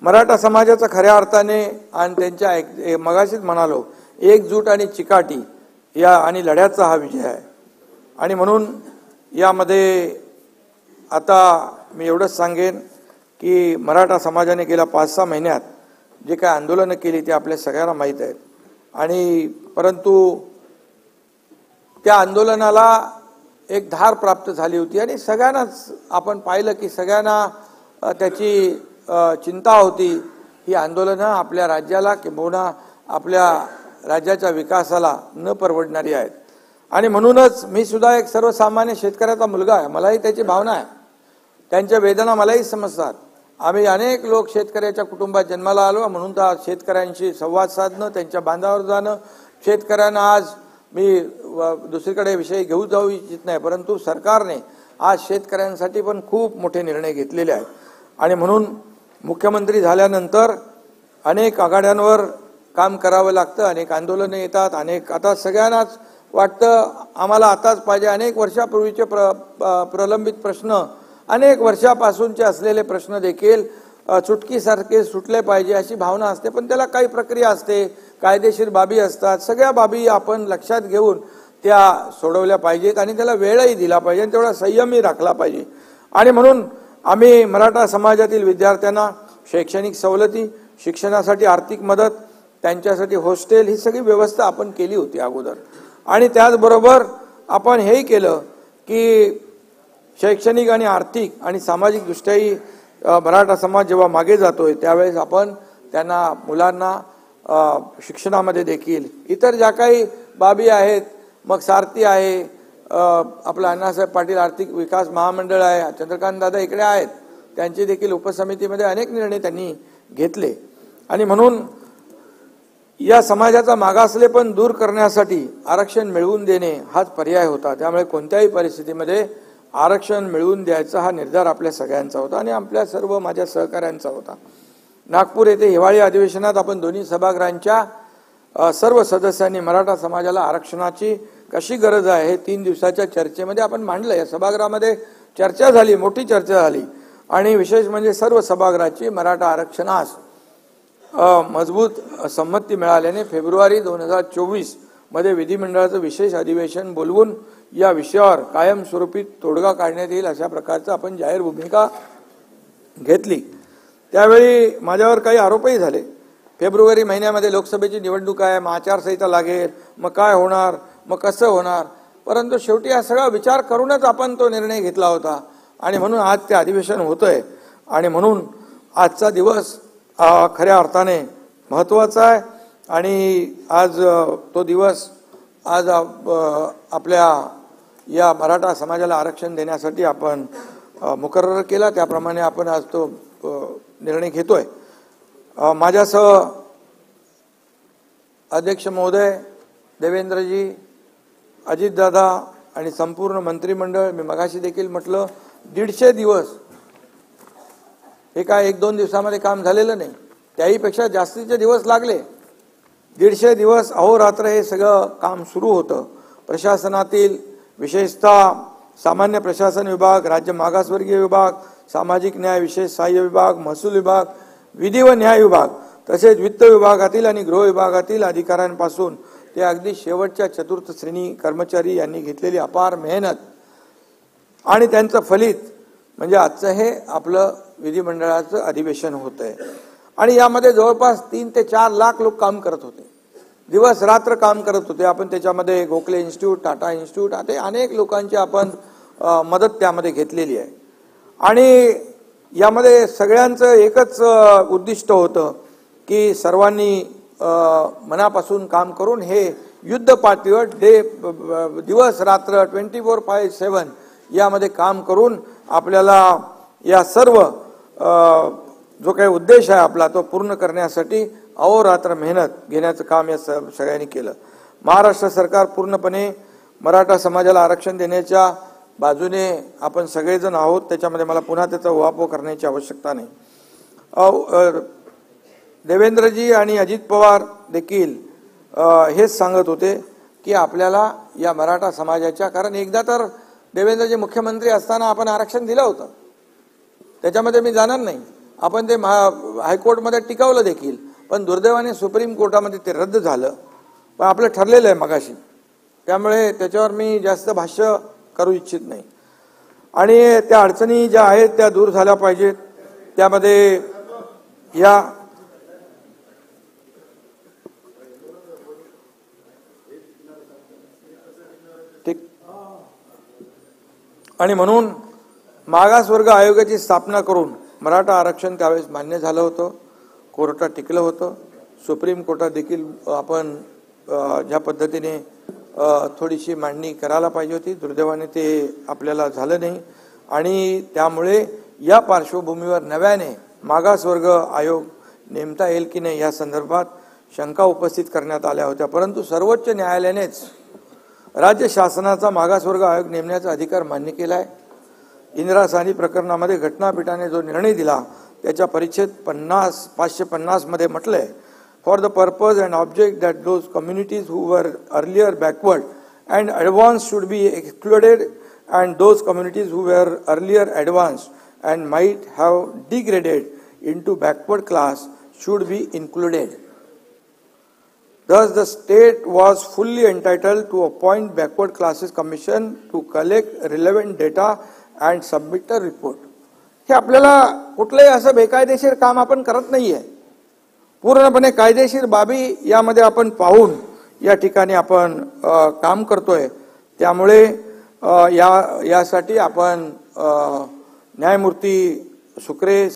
मराठा समाजाचा खऱ्या अर्थाने आणि त्यांच्या मगाशीच म्हणालो एकजूट आणि चिकाटी या आणि लढ्याचा हा विजय आहे। आणि म्हणून यामध्ये आता मी एवढंच सांगेन की मराठा समाजाने गेल्या 5-6 महिन्यात जे काही आंदोलनं केली ते आपल्या सगळ्यांना माहीत आहेत। आणि परंतु त्या आंदोलनाला एक धार प्राप्त झाली होती आणि सगळ्यांनाच आपण पाहिलं की सगळ्यांना त्याची चिंता होती। ही आंदोलनं आपल्या राज्याला किंबहुना आपल्या राज्याच्या विकासाला न परवडणारी आहेत। आणि म्हणूनच मी सुद्धा एक सर्वसामान्य शेतकऱ्याचा मुलगा आहे, मलाही त्याची भावना आहे, त्यांच्या वेदना मलाही समजतात। आम्ही अनेक लोक शेतकऱ्याच्या कुटुंबात जन्माला आलो, म्हणून तर शेतकऱ्यांशी संवाद साधणं, त्यांच्या बांधावर जाणं, शेतकऱ्यांना आज मी दुसरीकडे विषय घेऊ जाऊ इच्छित नाही, परंतु सरकारने आज शेतकऱ्यांसाठी पण खूप मोठे निर्णय घेतलेले आहेत। आणि म्हणून मुख्यमंत्री झाल्यानंतर अनेक आघाड्यांवर काम करावं लागतं, अनेक आंदोलनं येतात, अनेक आता सगळ्यांनाच वाटतं आम्हाला आताच पाहिजे। अनेक वर्षापूर्वीचे प्रलंबित प्रश्न, अनेक वर्षापासूनचे असलेले प्रश्न देखील चुटकीसारखे सुटले पाहिजे अशी भावना असते, पण त्याला काही प्रक्रिया असते, कायदेशीर बाबी असतात। सगळ्या बाबी आपण लक्षात घेऊन त्या सोडवल्या पाहिजेत आणि त्याला वेळही दिला पाहिजे आणि तेवढा संयमही राखला पाहिजे। आणि म्हणून आम्ही मराठा समाजातील विद्यार्थ्यांना शैक्षणिक सवलती, शिक्षणासाठी आर्थिक मदत, त्यांच्यासाठी हॉस्टेल ही सगळी व्यवस्था आपण केली होती अगोदर। आणि त्याचबरोबर आपण हेही केलं की शैक्षणिक आणि आर्थिक आणि सामाजिक दृष्ट्याही मराठा समाज जेव्हा मागे जातोय त्यावेळेस आपण त्यांना मुलांना शिक्षणामध्ये देखील इतर ज्या काही बाबी आहेत, मग सारथी आहे, आपलं अण्णासाहेब पाटील आर्थिक विकास महामंडळ आहे, चंद्रकांत दादा इकडे आहेत, त्यांची देखील उपसमितीमध्ये अनेक निर्णय त्यांनी घेतले। आणि म्हणून या समाजाचा मागासलेपण दूर करण्यासाठी आरक्षण मिळवून देणे हाच पर्याय होता। त्यामुळे कोणत्याही परिस्थितीमध्ये आरक्षण मिळवून द्यायचा हा निर्धार आपल्या सगळ्यांचा होता आणि आपल्या सर्व माझ्या सहकाऱ्यांचा होता। नागपूर येथे हिवाळी अधिवेशनात आपण दोन्ही सभागृहांच्या सर्व सदस्यांनी मराठा समाजाला आरक्षणाची कशी गरज आहे हे 3 दिवसाच्या चर्चेमध्ये आपण मांडलं। या सभागृहामध्ये चर्चा झाली, मोठी चर्चा झाली आणि विशेष म्हणजे सर्व सभागृहाची मराठा आरक्षणास मजबूत संमती मिळाल्याने फेब्रुवारी 2024 मध्ये विधिमंडळाचं विशेष अधिवेशन बोलवून या विषयावर कायमस्वरूपी तोडगा काढण्यात येईल अशा प्रकारचं आपण जाहीर भूमिका घेतली। त्यावेळी माझ्यावर काही आरोपही झाले। फेब्रुवारी महिन्यामध्ये लोकसभेची निवडणूक आहे, मग आचारसंहिता लागेल, मग काय होणार, मग कसं होणार, परंतु शेवटी हा सगळा विचार करूनच आपण तो निर्णय घेतला होता आणि म्हणून आज ते अधिवेशन होतंय। आणि म्हणून आजचा दिवस खऱ्या अर्थाने महत्त्वाचा आहे आणि आज तो दिवस आज आपल्या या मराठा समाजाला आरक्षण देण्यासाठी आपण मुकर्रर केला, त्याप्रमाणे आपण आज तो निर्णय घेतोय। माझ्यासह अध्यक्ष महोदय, देवेंद्रजी, अजितदादा आणि संपूर्ण मंत्रिमंडळ, मी मगाशी देखील म्हटलं 150 दिवस हे काय 1-2 दिवसामध्ये काम झालेलं नाही, त्याहीपेक्षा जास्तीचे दिवस लागले। 150 दिवस अहोरात्र हे सगळं काम सुरू होतं। प्रशासनातील विशेषतः सामान्य प्रशासन विभाग, राज्य मागासवर्गीय विभाग, सामाजिक न्याय विशेष सहाय्य विभाग, महसूल विभाग, विधी व न्याय विभाग, तसेच वित्त विभागातील आणि गृह विभागातील अधिकाऱ्यांपासून ते अगदी शेवटच्या चतुर्थ श्रेणी कर्मचारी यांनी घेतलेली अपार मेहनत आणि त्यांचं फलित म्हणजे आजचं हे आपलं विधिमंडळाचं अधिवेशन होतंय। आणि यामध्ये जवळपास 3 ते 4 लाख लोक काम करत होते, दिवस रात्र काम करत होते। आपण त्याच्यामध्ये गोखले इन्स्टिट्यूट, टाटा इन्स्टिट्यूट, असे अनेक लोकांची आपण मदत त्यामध्ये घेतलेली आहे। आणि यामध्ये सगळ्यांचं एकच उद्दिष्ट होतं की सर्वांनी मनापासून काम करून हे युद्ध पातळीवर दिवस रात्र 24/7 यामध्ये काम करून आपल्याला या सर्व जो काही उद्देश आहे आपला तो पूर्ण करण्यासाठी अहोरात्र मेहनत घेण्याचं काम या सगळ्यांनी केलं। महाराष्ट्र सरकार पूर्णपणे मराठा समाजाला आरक्षण देण्याच्या बाजूने आपण सगळेजण आहोत, त्याच्यामध्ये मला पुन्हा त्याचा उहापोह करण्याची आवश्यकता नाही। देवेंद्रजी आणि अजित पवार देखील हेच सांगत होते की आपल्याला या मराठा समाजाच्या, कारण एकदा तर देवेंद्रजी मुख्यमंत्री असताना आपण आरक्षण दिलं होतं, त्याच्यामध्ये मी जाणार नाही, आपण ते हायकोर्टमध्ये टिकवलं देखील, पण दुर्दैवाने सुप्रीम कोर्टामध्ये ते रद्द झालं. पण आपलं ठरलेलं आहे मगाशी, त्यामुळे त्याच्यावर मी जास्त भाष्य करू इच्छित नाही. आणि त्या अडचणी ज्या आहेत त्या दूर झाल्या पाहिजेत. त्यामध्ये या आणि म्हणून मागासवर्ग आयोगाची स्थापना करून मराठा आरक्षण त्यावेळेस मान्य झालं होतं, कोर्टात टिकलं होतं. सुप्रीम कोर्टात देखील आपण ज्या पद्धतीने थोडीशी मांडणी करायला पाहिजे होती, दुर्दैवाने ते आपल्याला झालं नाही. आणि त्यामुळे या पार्श्वभूमीवर नव्याने मागासवर्ग आयोग नेमता येईल की नाही या संदर्भात शंका उपस्थित करण्यात आल्या होत्या. परंतु सर्वोच्च न्यायालयानेच राज्य शासनाचा मागासवर्ग आयोग नेमण्याचा अधिकार मान्य केला आहे. इंदिरा साहनी प्रकरणामध्ये घटनापीठाने जो निर्णय दिला त्याच्या परिच्छेद 550 मध्ये म्हटलंय, for the purpose and object that those communities हू वर earlier backward and advance should be excluded and those communities हू वर earlier advance and might have degraded into backward class should be included. Thus, the state was fully entitled to appoint backward classes commission to collect relevant data and submit a report. हे आपल्याला कुठलंही असं बेकायदेशीर काम आपण करत नाहीये. पूर्णपणे कायदेशीर बाबी यामध्ये आपण पाहून या ठिकाणी आपण काम करतोय. त्यामुळे यासाठी आपण न्यायमूर्ती सुक्रे